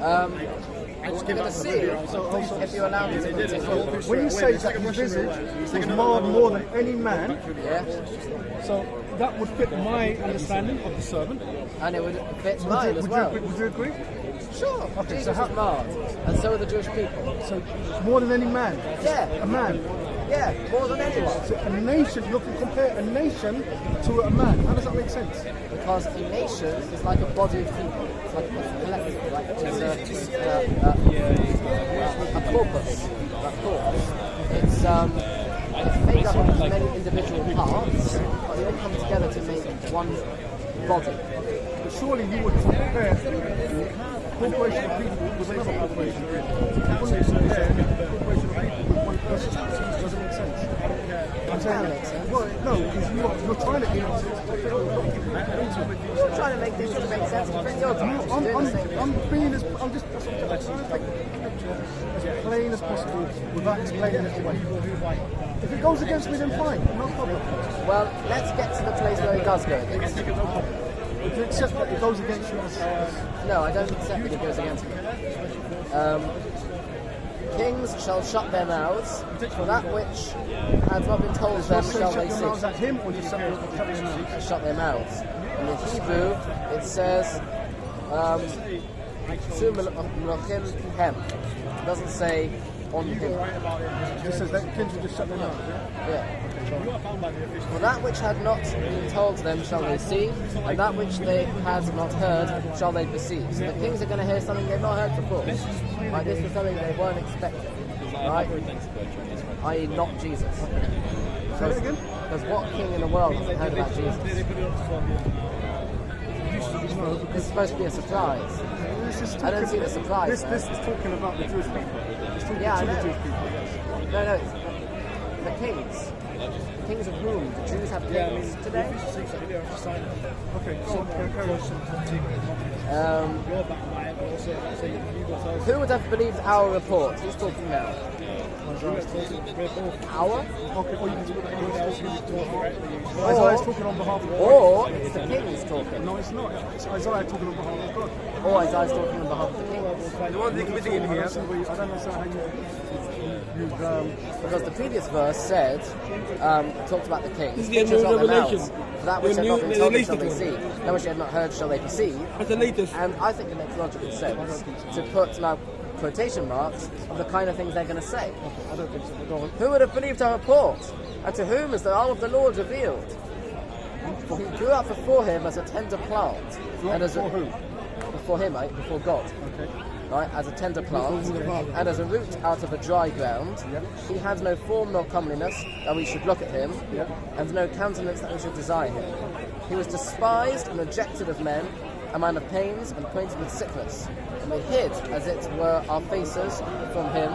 We're going to see if you allow me to continue. When you say that his visage was marred more than any man, so that would fit my understanding of the servant. And it would fit mine as well. Would you agree? Sure. Okay, Jesus was marred, and so are the Jewish people. So more than any man? Yeah. A man? Yeah, more than anyone. So a nation, you can compare a nation to a man. How does that make sense? Because a nation is like a body of people. It's like a collective, like it's a corpus. It's made up of many individual parts, but they all come together to make one body. But surely you would compare a corporation of people with another corporation. You wouldn't compare a corporation of people with one person. Doesn't make sense. I'm saying that. Well, no, because you're trying to You're trying to make things make sense. I'm being as plain as possible without explaining it away. If it goes against me, then fine, no problem. Well, let's get to the place where it does go against you. If you accept that it goes against you, no, I don't accept that it goes against me. Kings shall shut their mouths, for that which has not been told them shall they cease. At him, or just shut their mouths? Shut their mouths. In the Hebrew, it says, it doesn't say on him. It just says that kings will just shut their mouths, yeah? For that which had not been told them shall they see, and that which they had not heard shall they perceive. So the kings are going to hear something they've not heard before. Like this was something they weren't expecting, right? I.e. not Jesus. Say it again? Because what king in the world hasn't heard about Jesus? It's supposed to be a surprise. I don't see the surprise. This is talking about the Jewish people. It's talking to the Jewish people. No, it's the kings. The kings of whom? The Jews have kings today? Okay, so carry on. Who would have believed our report? Who's talking now? Our? Okay, Isaiah's talking on behalf of God. Or it's the kings talking. No, it's not. It's Isaiah talking on behalf of God. Or Isaiah's talking on behalf of the kings. The one thing committing in here. I don't understand how because the previous verse said, talked about the kings. Kings shall their mouths. For that which had not been told them shall they see. That which they had not heard shall they perceive. And I think it makes logical sense to put now quotation marks of the kind of things they're going to say. I don't think so. Go on. Who would have believed our report? And to whom is the arm of the Lord revealed? For he grew up before him as a tender plant. And as before who? Before him, right? Before God. Okay. Right? As a tender plant. And as a root out of a dry ground. Yeah. He had no form nor comeliness that we should look at him. Yeah. And no countenance that we should desire him. He was despised and rejected of men, a man of pains and acquainted with sickness. And we hid, as it were, our faces from him.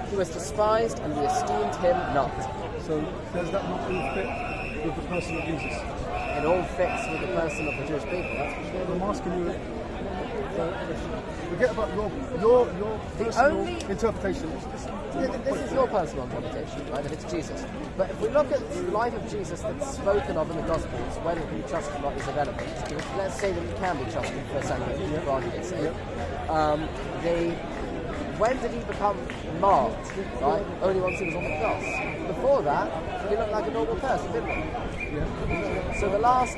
He was despised, and we esteemed him not. So does that not all fit with the person of Jesus? It all fits with the person of the Jewish people, that's for sure. I'm asking you, forget about your personal interpretation. This is your personal interpretation, right, if it's Jesus. But if we look at the life of Jesus that's spoken of in the Gospels, whether it can be trusted or not is irrelevant. Let's say that it can be trusted for a second, for argument's sake. When did he become marked? Right? Only once he was on the cross. Before that, he looked like a normal person, didn't he? Yeah. So the last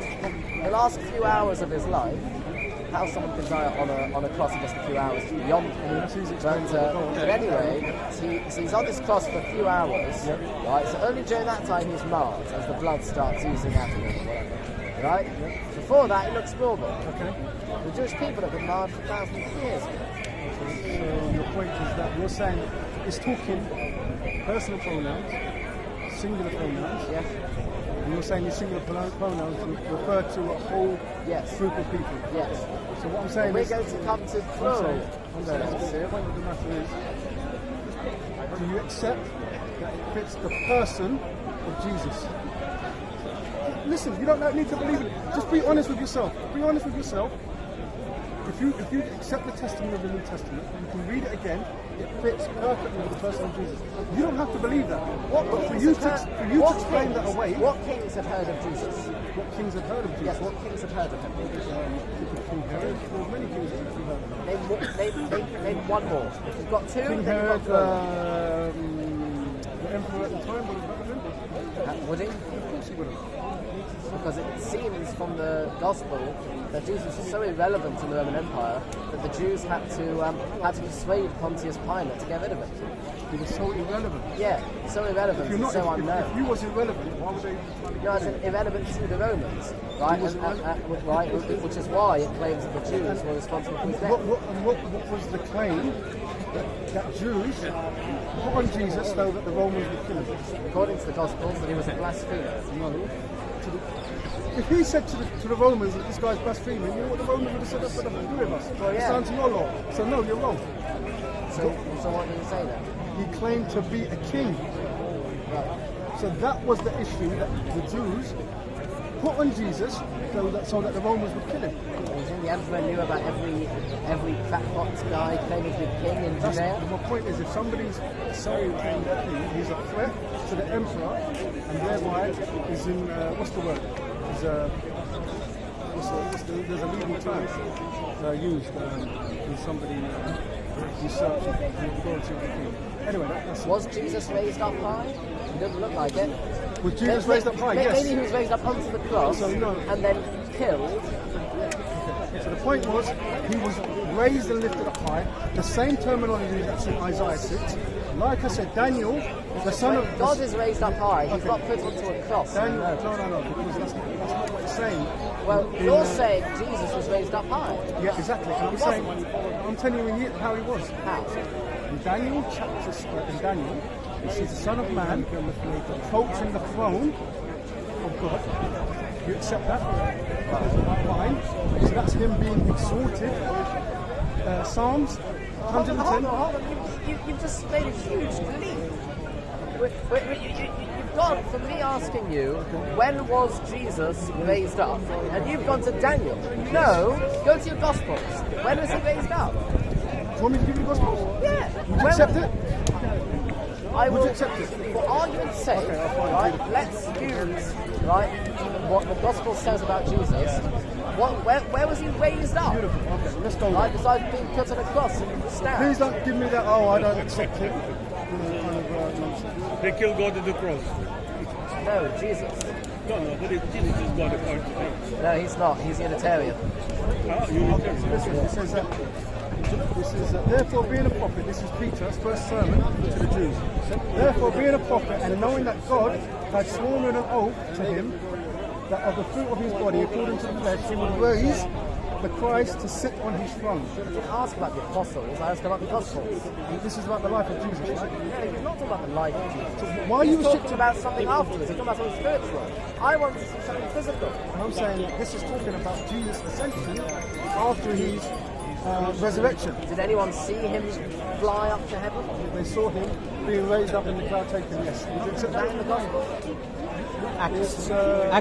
few hours of his life, how someone can die on a cross in just a few hours is beyond me. But anyway, he's on this cross for a few hours, right? So only during that time he's marked as the blood starts oozing out of him or whatever, right? Before that, he looks normal. Okay. The Jewish people have been marked for thousands of years. So your point is that you're saying it's talking personal pronouns, singular pronouns. Yes. And you're saying these singular pronouns refer to a whole group of people. Yes. So what I'm saying we're is... going to come to plural. I'm saying the point of the matter is, do you accept that it fits the person of Jesus? Listen, you don't need to believe it. Just be honest with yourself. Be honest with yourself. if you accept the testimony of the New Testament, you can read it again. It fits perfectly with the person of Jesus. You don't have to believe that. For you to explain that away. What kings had heard of Jesus? What kings had heard of Jesus? Yes, what kings had heard of him? King Herod. There were many kings that had heard of him. Name one more. If you've got two, King then Herod, you've got the emperor at the time, would have heard of him? would he? Of course he would have. Because it seems from the gospel that Jesus was so irrelevant in the Roman Empire that the Jews had to persuade Pontius Pilate to get rid of him. He was so irrelevant. Yeah, so irrelevant and so unknown. If he was irrelevant, why would they try to No, it's irrelevant to the Romans, right? Right, which is why it claims that the Jews were responsible for his death. What was the claim that Jews put on Jesus so that the Romans would kill him? According to the Gospels, that he was a blasphemer. No. If he said to the Romans that this guy's blaspheming, you know what the Romans would have said? That's got nothing to do with us. Well, yeah. It's down to your law. So no, you're wrong. So what did he say then? He claimed to be a king. Right. So that was the issue that the Jews put on Jesus so that the Romans would kill him. You think the emperor knew about every crackpot guy claiming to be king in Judea? My point is, if somebody's saying he's a threat to the emperor, and thereby is in what's the word? There's a legal term used when somebody usurps the authority of the king. Anyway, that's Was Jesus raised up high? He doesn't look like it. Was Jesus raised up high? Yes. Maybe he was raised up onto the cross and then killed. So the point was, he was raised and lifted up high. The same terminology that's in Isaiah 6. Like I said, Daniel, the son of God is raised up high. He's not put onto a cross. Daniel, no, because that's not what it's saying. Well, you're saying Jesus was raised up high. Yeah, exactly. And I'm telling you how he was. How? In Daniel in Daniel, it says the Son of Man approaching the throne of God. You accept that? Fine. So that's him being exalted. Psalms 110. Hold on. You've just made a huge leap. You've gone from me asking you, when was Jesus raised up? And you've gone to Daniel. No, go to your Gospels. When was he raised up? Do you want me to give you the Gospels? Yeah. Would you accept it? I will Would you accept it? For argument's sake, right, let's use what the Gospel says about Jesus. Where was he raised up? Beautiful. Okay, let's go. Right, besides being put on a cross and stabbed. Please don't give me that, I don't accept it. Kind of nonsense. They killed God at the cross. No, Jesus. No, but Jesus is God apart. No, he's not. He's Unitarian. Unitarian. Listen, it says that. This is therefore being a prophet. This is Peter's first sermon to the Jews. Therefore, being a prophet and knowing that God had sworn an oath to him that of the fruit of his body, according to the flesh, he would raise the Christ to sit on his throne. I didn't ask about the apostles. I asked about the Gospels. This is about the life of Jesus, right? No, he's not talking about the life of Jesus. Why are He's you talking about something afterwards. He's talking about something spiritual. I want to see something physical. I'm saying this is talking about Jesus' ascension after his resurrection. Did anyone see him fly up to heaven? They saw him being raised up in the cloud taken, yes. Would you accept That in the Gospel? Acts.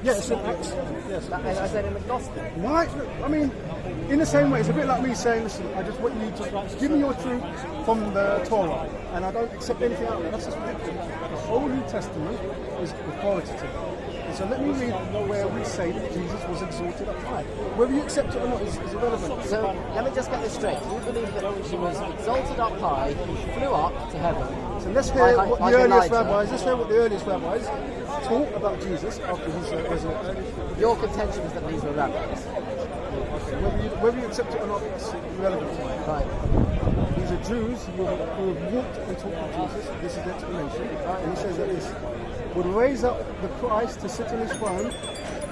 Yes, in Acts. Yes. I said in the Gospel. Why? I mean, in the same way, it's a bit like me saying, listen, I just want you to give me your truth from the Torah, and I don't accept anything out of it. That's just ridiculous. The whole New Testament is authoritative. So let me read where we say that Jesus was exalted up high. Whether you accept it or not is irrelevant. So let me just get this straight. You believe that he was exalted up high, he flew up to heaven. So let's hear what the earliest Elijah. rabbis, let's hear what the earliest rabbis taught about Jesus after his resurrection. Your contention is that these were rabbis. Whether you accept it or not is irrelevant. Right. These are Jews who have walked and talked with Jesus. This is the explanation. And he says that this would raise up the Christ to sit on his throne.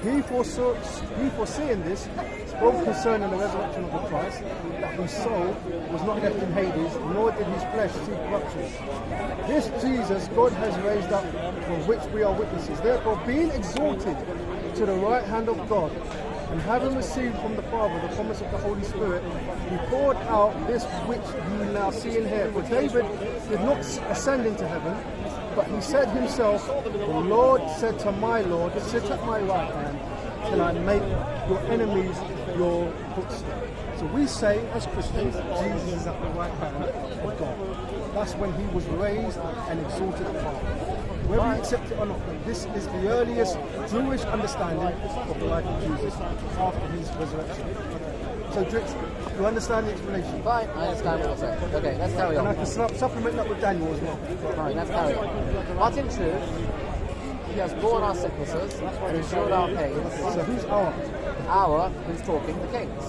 He foreseeing this, spoke concerning the resurrection of the Christ, that his soul was not left in Hades, nor did his flesh see corruption. This Jesus God has raised up, for which we are witnesses. Therefore, being exalted to the right hand of God, and having received from the Father the promise of the Holy Spirit, he poured out this which you now see and hear. For David did not ascend into heaven, but he said himself, the Lord said to my Lord, sit at my right hand, till I make your enemies your footstool. So we say, as Christians, Jesus is at the right hand of God. That's when he was raised and exalted apart. Whether you accept it or not, this is the earliest Jewish understanding of the life of Jesus after his resurrection. So, Drix, you understand the explanation? Fine, I understand what you're saying. Okay, let's carry And on. I can supplement that with Daniel as well. Fine, let's carry on. But in truth, he has borne our sicknesses and endured our pains. So who's our? Our, who's talking, the kings.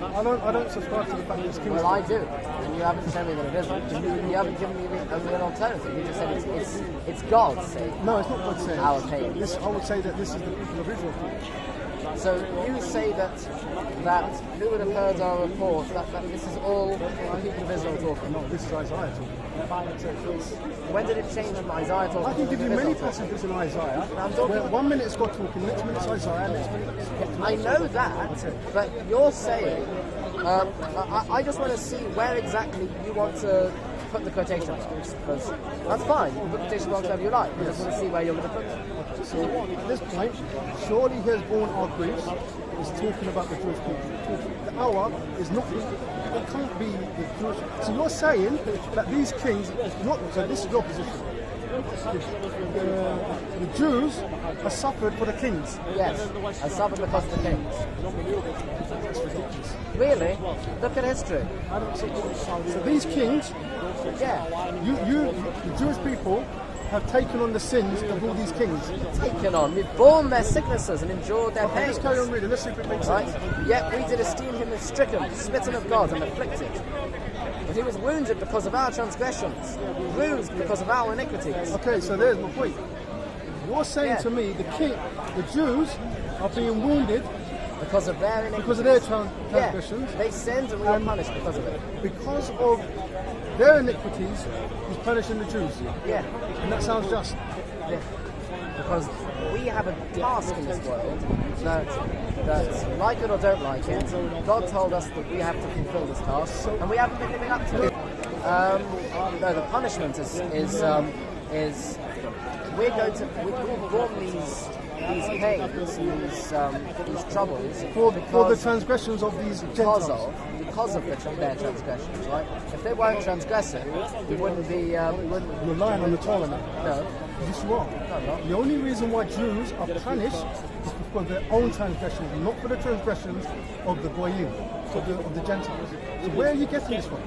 I don't subscribe to the fact that it's King's. Well, I do, and you haven't shown me that it isn't. You haven't given me an alternative. You just said it's God saying. No, it's not God saying. Our pains. I would say that this is the people of Israel. So you say that who would have heard our report that this is all the people of Israel talking? No, this is Isaiah talking. When did it change from Isaiah talking? I can to give you Israel many talking? passages in Isaiah I'm talking- where 1 minute it's God talking, next minute it's Isaiah, next minute it's God talking. I know that, but you're saying, I just want to see where exactly you want to put the quotation marks, because that's fine, you can put quotation marks wherever you like, I just want to see where you're going to put them. So at this point, surely he has borne our griefs, is talking about the Jewish people. The hour is not, it can't be the Jewish. So you're saying that these kings, so this is your position. The Jews have suffered for the kings. Yes, I suffered because of the kings. That's ridiculous. Really? Look at history. I don't see. So these kings, Yeah, the Jewish people have taken on the sins of all these kings. taken on. We've borne their sicknesses and endured their Okay, pains. let's carry on reading. Let's see if it makes Right? sense. Yet we did esteem him as stricken, smitten of God, and afflicted. But he was wounded because of our transgressions, bruised because of our iniquities. Okay, so there's my point. You're saying Yeah. to me the Jews are being wounded Because of their iniquities. because of their Yeah, transgressions. they sinned and we were punished because of it. Because of their iniquities, he's punishing the Jews. Yeah, And that sounds just. yeah. Because we have a task in this world that like it or don't like it, God told us that we have to fulfill this task, and we haven't been living up to it. No, the punishment is we're going to we've borne these pains, these troubles For the transgressions of these Gentiles. because of their transgressions, right? If they weren't transgressing, we wouldn't be You're lying on the Torah now. no. Yes, you are. No. The only reason why Jews are punished is because of their own transgressions, not for the transgressions of the Goyim, of the Gentiles. So where are you getting this from?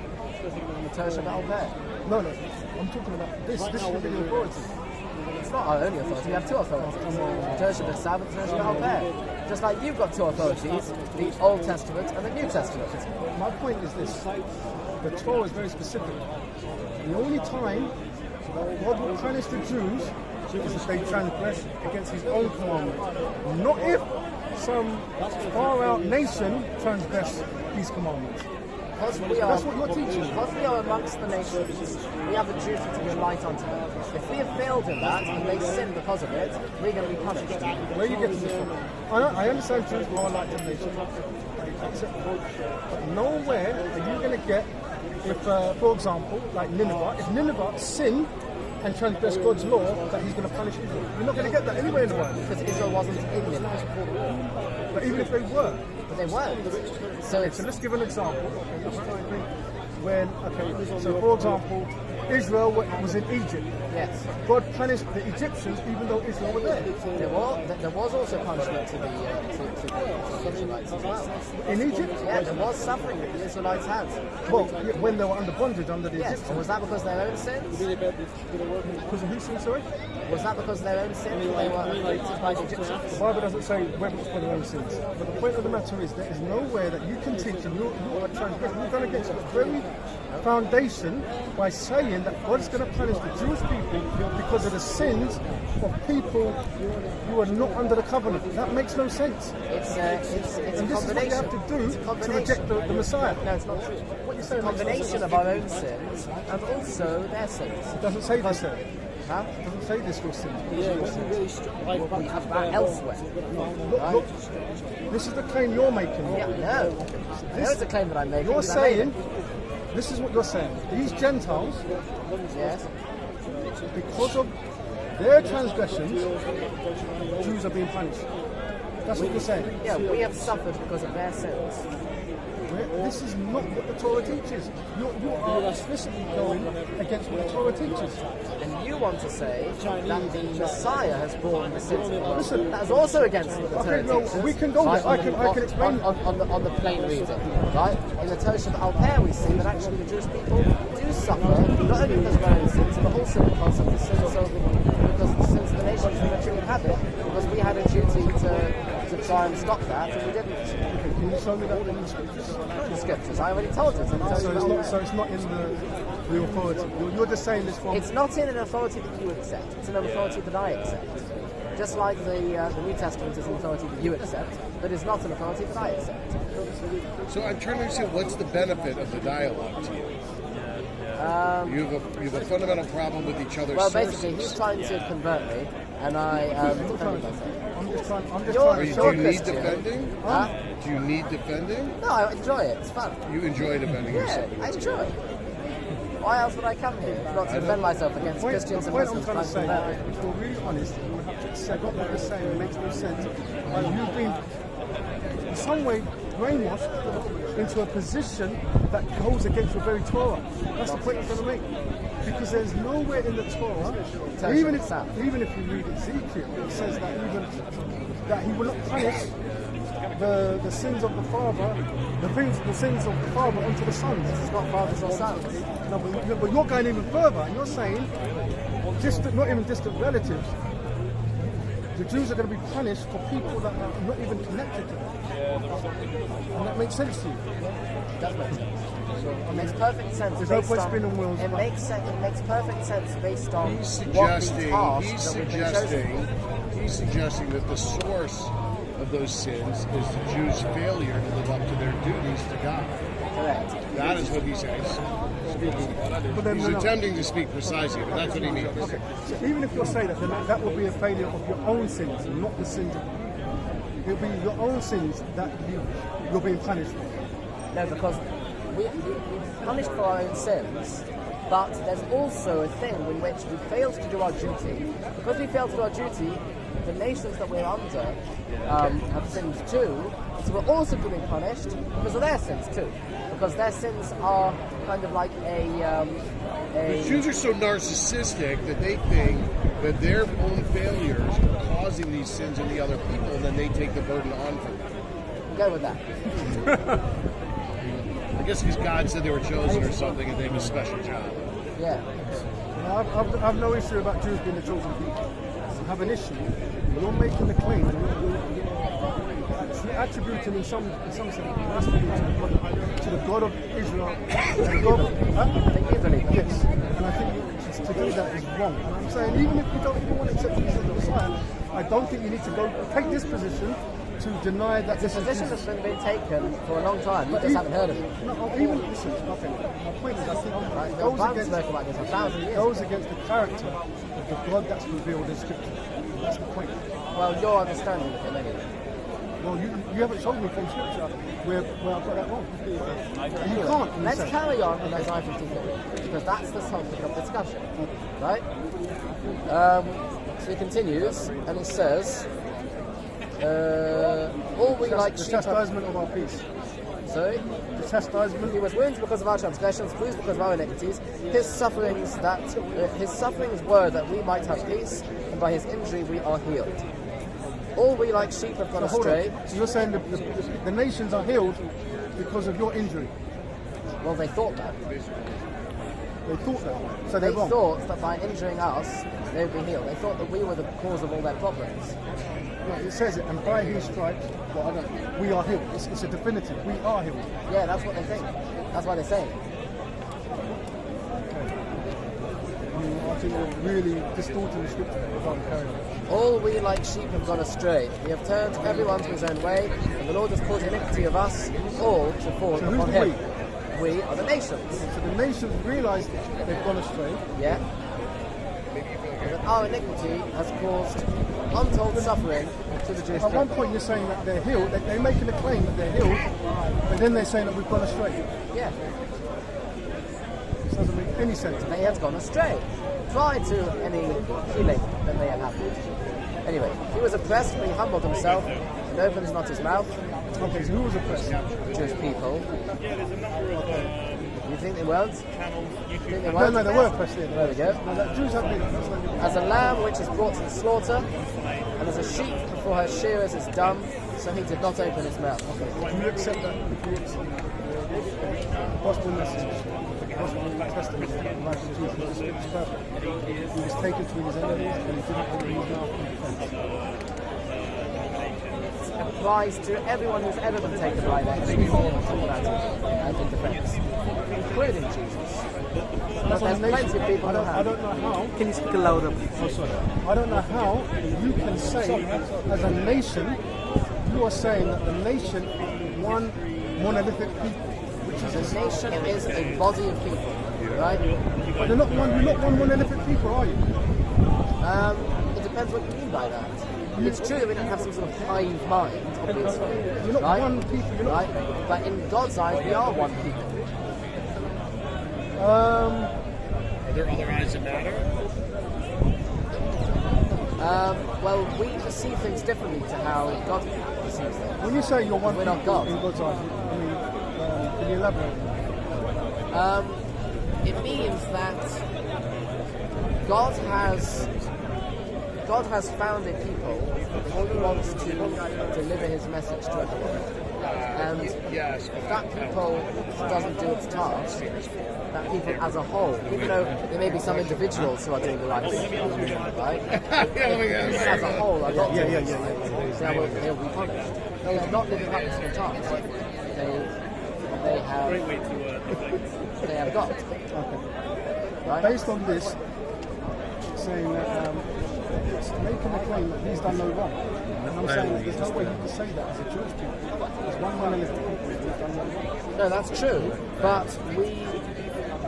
The Torah Shabbat there. No, I'm talking about this. This should be the authority. It's not our only authority. We have two authorities: the Torah Shabbat Sabbath, the Torah Shabbat there. Just like you've got two authorities: the Old Testament and the New Testament. My point is this: the Torah is very specific. The only time God will punish the Jews is if they transgress against his own commandment. Not if some far-out nation transgress his commandments. Because we are, That's what you're teaching. Because we are amongst the nations, we have a duty to be a light unto them. If we have failed in that and they sin because of it, we're going to be punished. Where are you getting this from? I understand Jews are like the nation. But nowhere are you going to get, if, for example, like Nineveh, if Nineveh sinned and transgressed God's law, that he's going to punish Israel. You're not going to get that anywhere in the world. Because Israel wasn't in Nineveh. But even if they were. But they weren't. So it's So let's give an example. Let's try and think when, so for example, Israel was in Egypt. yes. God punished the Egyptians even though Israel were there. There was also punishment to the Israelites as well. In Egypt? Yeah, there was suffering that the Israelites had. Well, when they were under bondage under the Yes. Egyptians. And was that because of their own sins? Because of whose sin, sorry? Was that because of their own sins that they were afflicted by the Egyptians? The Bible doesn't say whether it's for their own sins. But the point of the matter is there is nowhere that you can teach and you are transgressing. You've gone against the very foundation by saying that God is going to punish the Jewish people because of the sins of people who are not under the covenant. That makes no sense. It's a And this is what you combination. have to do It's a to combination. reject the Messiah. No, it's not true. What you're It's a saying makes no combination sense. of our own sins and also their sins. It doesn't say this there. Huh? It doesn't say this your sin. What we have that elsewhere. Right? Look, this is the claim you're making. Yeah, no. I know it's a claim that I'm making. You're because I made saying, it. this is what you're saying. These Gentiles, Yes. because of their transgressions, Jews are being punished. That's what you're saying. Yeah, we have suffered because of their sins. This is not what the Torah teaches. You are explicitly going against what the Torah teaches. And you want to say that the Messiah has borne the sins of the world. Listen, that's also against what the Torah teaches. We can go there. I can explain on the plain reading, right? In the Tosha Al-Per we see that actually the Jewish people do suffer not only because of their own sins, but also because of the sins of the nations in which we inhabit. Because we had a duty to try and stop that, and we didn't. Okay, can you show me that in the scriptures? The scriptures. I already told you. So it's not in the authority. You're just saying this from. It's not in an authority that you accept. It's in an authority that I accept. Just like the New Testament is an authority that you accept, but it's not an authority that I accept. So I'm trying to understand what's the benefit of the dialogue to you. You have a fundamental problem with each other's sources. Well, basically, he's trying to convert me, and I defend myself. I'm just trying Do you need defending? Huh? Do you need defending? No, I enjoy it. It's fun. You enjoy defending Yeah, yourself. I enjoy it. Why else would I come here if not to defend myself against Christians and Muslims? I'm trying to say, if you're really honest, you have to accept what you're saying. It makes no sense. You've been, in some way, brainwashed into a position that goes against your very Torah. That's the point I'm trying to make. Because there's nowhere in the Torah, even if you read Ezekiel, it says that he will not punish the sins of the father, the sins of the father onto the sons. It's not fathers or sons. No, but you're going even further, and you're saying, not even distant relatives, the Jews are going to be punished for people that are not even connected to them. And that makes sense to you? It does make sense. It makes perfect sense. There's no point spinning wheels. It makes perfect sense based on He's what the task that we've been chosen. He's suggesting that the source of those sins is the Jews' failure to live up to their duties to God. Correct. That is what he says. He's attempting to speak precisely, but that's what he means. Okay, so even if you're saying that, then that will be a failure of your own sins, and not the sins of people. It'll be your own sins that you're being punished for. No, because we're punished for our own sins, but there's also a thing in which we failed to do our duty. Because we failed to do our duty, the nations that we're under have sinned too, so we're also being punished because of their sins too. Because their sins are kind of like The Jews are so narcissistic that they think that their own failures are causing these sins in the other people, and then they take the burden on for them. We'll go with that. I guess because God said they were chosen or something, and they have a special job. Yeah. I've no issue about Jews being the chosen people. I have an issue. You're making the claim, you're attributing in some sense to the God of Israel. I think you believe that. Yes, and I think to do that is wrong. And I'm saying, even if you don't even want to accept Jesus as the Messiah, I don't think you need to take this position to deny that This position has been taken for a long time. You just haven't heard of it. No, even listen. Okay, my point is, I think it goes against the character of the God that's revealed in Scripture. That's the point. Well, your understanding of it, anyway. Well, you haven't told me from Scripture where I've got that wrong. And you can't. Let's carry on with Isaiah 53, because that's the topic of discussion, right? So he continues, and he says, all we like the sheep chastisement of our peace. Sorry? The chastisement. He was wounded because of our transgressions, bruised because of our iniquities. His sufferings were that we might have peace, and by his injury we are healed. All we like sheep have gone astray. So you're saying the nations are healed because of your injury? Well, they thought that. They thought that. So They they're wrong. thought that by injuring us, they would be healed. They thought that we were the cause of all their problems. No, it says it, and by his stripes, we are healed. It's a definitive. We are healed. Yeah, that's what they think. That's why they say it. I think we're really distorting the Scripture regarding carrying on. All we like sheep have gone astray. We have turned everyone to his own way, and the Lord has caused the iniquity of us all to fall So who's upon the him. We are the nations. So the nations realise they've gone astray. Yeah? And that our iniquity has caused untold suffering to the Jewish At one people. point you're saying that they're healed. They're making a claim that they're healed, but then they're saying that we've gone astray. Yeah, This doesn't make any sense. they have gone astray. Prior to any healing that may have happened. Anyway, he was oppressed, but he humbled himself and opened not his mouth. Okay, so who was oppressed? Jewish people. Yeah, there's a number of You think they weren't? channels, You YouTube. think they No, weren't? no, they were oppressed here. There we go. No, that Jews have been. As a lamb which is brought to the slaughter, and as a sheep before her shearers is dumb, so he did not open his mouth. Do you accept that? If you accept the gospel message, the gospel testament, the life of Jesus, it's perfect. He was taken to his enemies and he didn't open his mouth in defense. Applies to everyone who's ever been taken by their enemies and in defense, including Jesus. But there's plenty of people who I have. don't know how. Can you speak louder? Oh, sorry. I don't know how you can say, as a nation, you are saying that the nation is one monolithic people, which is The nation is a body of people, right? But you're not one monolithic people, are you? It depends what you mean by that. It's true that we don't have some sort of hive mind, obviously. You're not right? one people. You're not. Right? But in God's eyes, we are one people. Are there other eyes that matter? Well, we perceive things differently to how God perceives things. When you say you're one We're people not God. in God's eyes, I mean, can you elaborate? It means that God has founded people who wants to deliver his message to everyone. And Yes. if that people doesn't do its task, that people as a whole, even though there may be some individuals who are doing the right thing, right? If as a whole are not doing the right thing, they will be punished. They are not living up to the task. They have got. Okay. Right? Based on this, saying that it's making a claim that he's done no wrong. And I'm saying that there's no way you can say that as a Jewish people. There's one monolithic people who's done no wrong. No, that's true,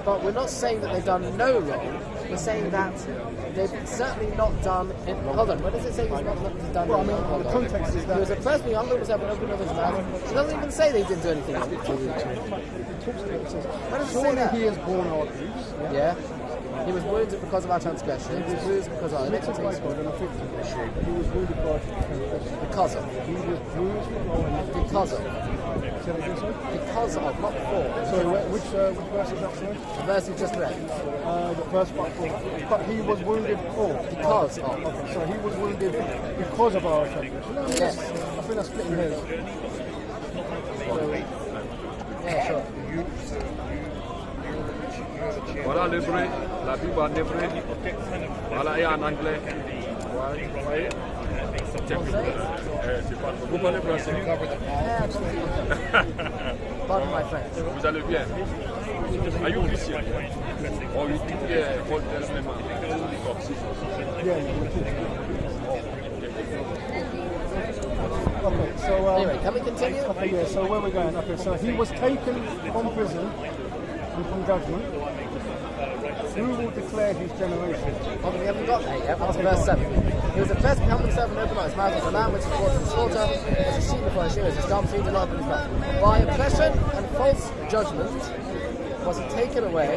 but we're not saying that they've done no wrong. We're saying that they've certainly not done it. Hold on, where does it say he's not done Well, I it? mean, Hold the on. context is He that was oppressed, being hungry, was having open of his mouth. It doesn't even say they didn't do anything wrong. it talks to it. It says, Where does it say surely that? he has borne our griefs. Yeah. He was wounded because of our transgressions. He was bruised because of our Lifted by iniquities. God and afflicted. He was wounded by our transgressions. Because of. He was bruised for our iniquities. Because of. Say that again, sorry? Because of, not for. Sorry, which verse is that, sorry? The verse you just read. The verse but he was wounded for. Because of. Okay, so he was wounded because of our transgression. No, Yes. I think that's splitting hairs. Yeah, sure. Voilà l'hébreu, la Bible en hébreu. Voilà, et en anglais. Vous voyez? C'est pas trop. Vous parlez français? Yeah, absolutely. Pardon my French. Vous allez bien? Are you Christian? Or you think Old Testament? Okay, so Anyway, can we continue? okay, yeah. So where we're going? Okay, so he was taken from prison and from judgment. Who will declare his generation? Well, we haven't got there yet. That's verse 7. He was the first to become himself and open his mouth as a lamb which is brought to the slaughter, as a sheep before his shearers is dumb, so he did not open his mouth. By oppression and false judgment was he taken away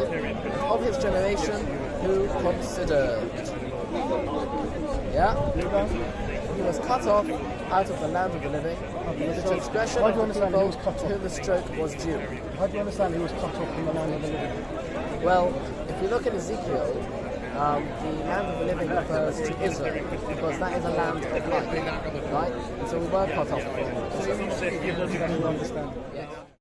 of his generation who considered. Yeah? He was cut off out of the land of the living, with the transgression How do you of the understand he people was cut to off? whom the stroke was due. How do you understand he was cut off from the land of the living? Well, if you look at Ezekiel, the land of the living refers to Israel, because that is a land of life, right? And so we were cut off from it. So you understand. Yes.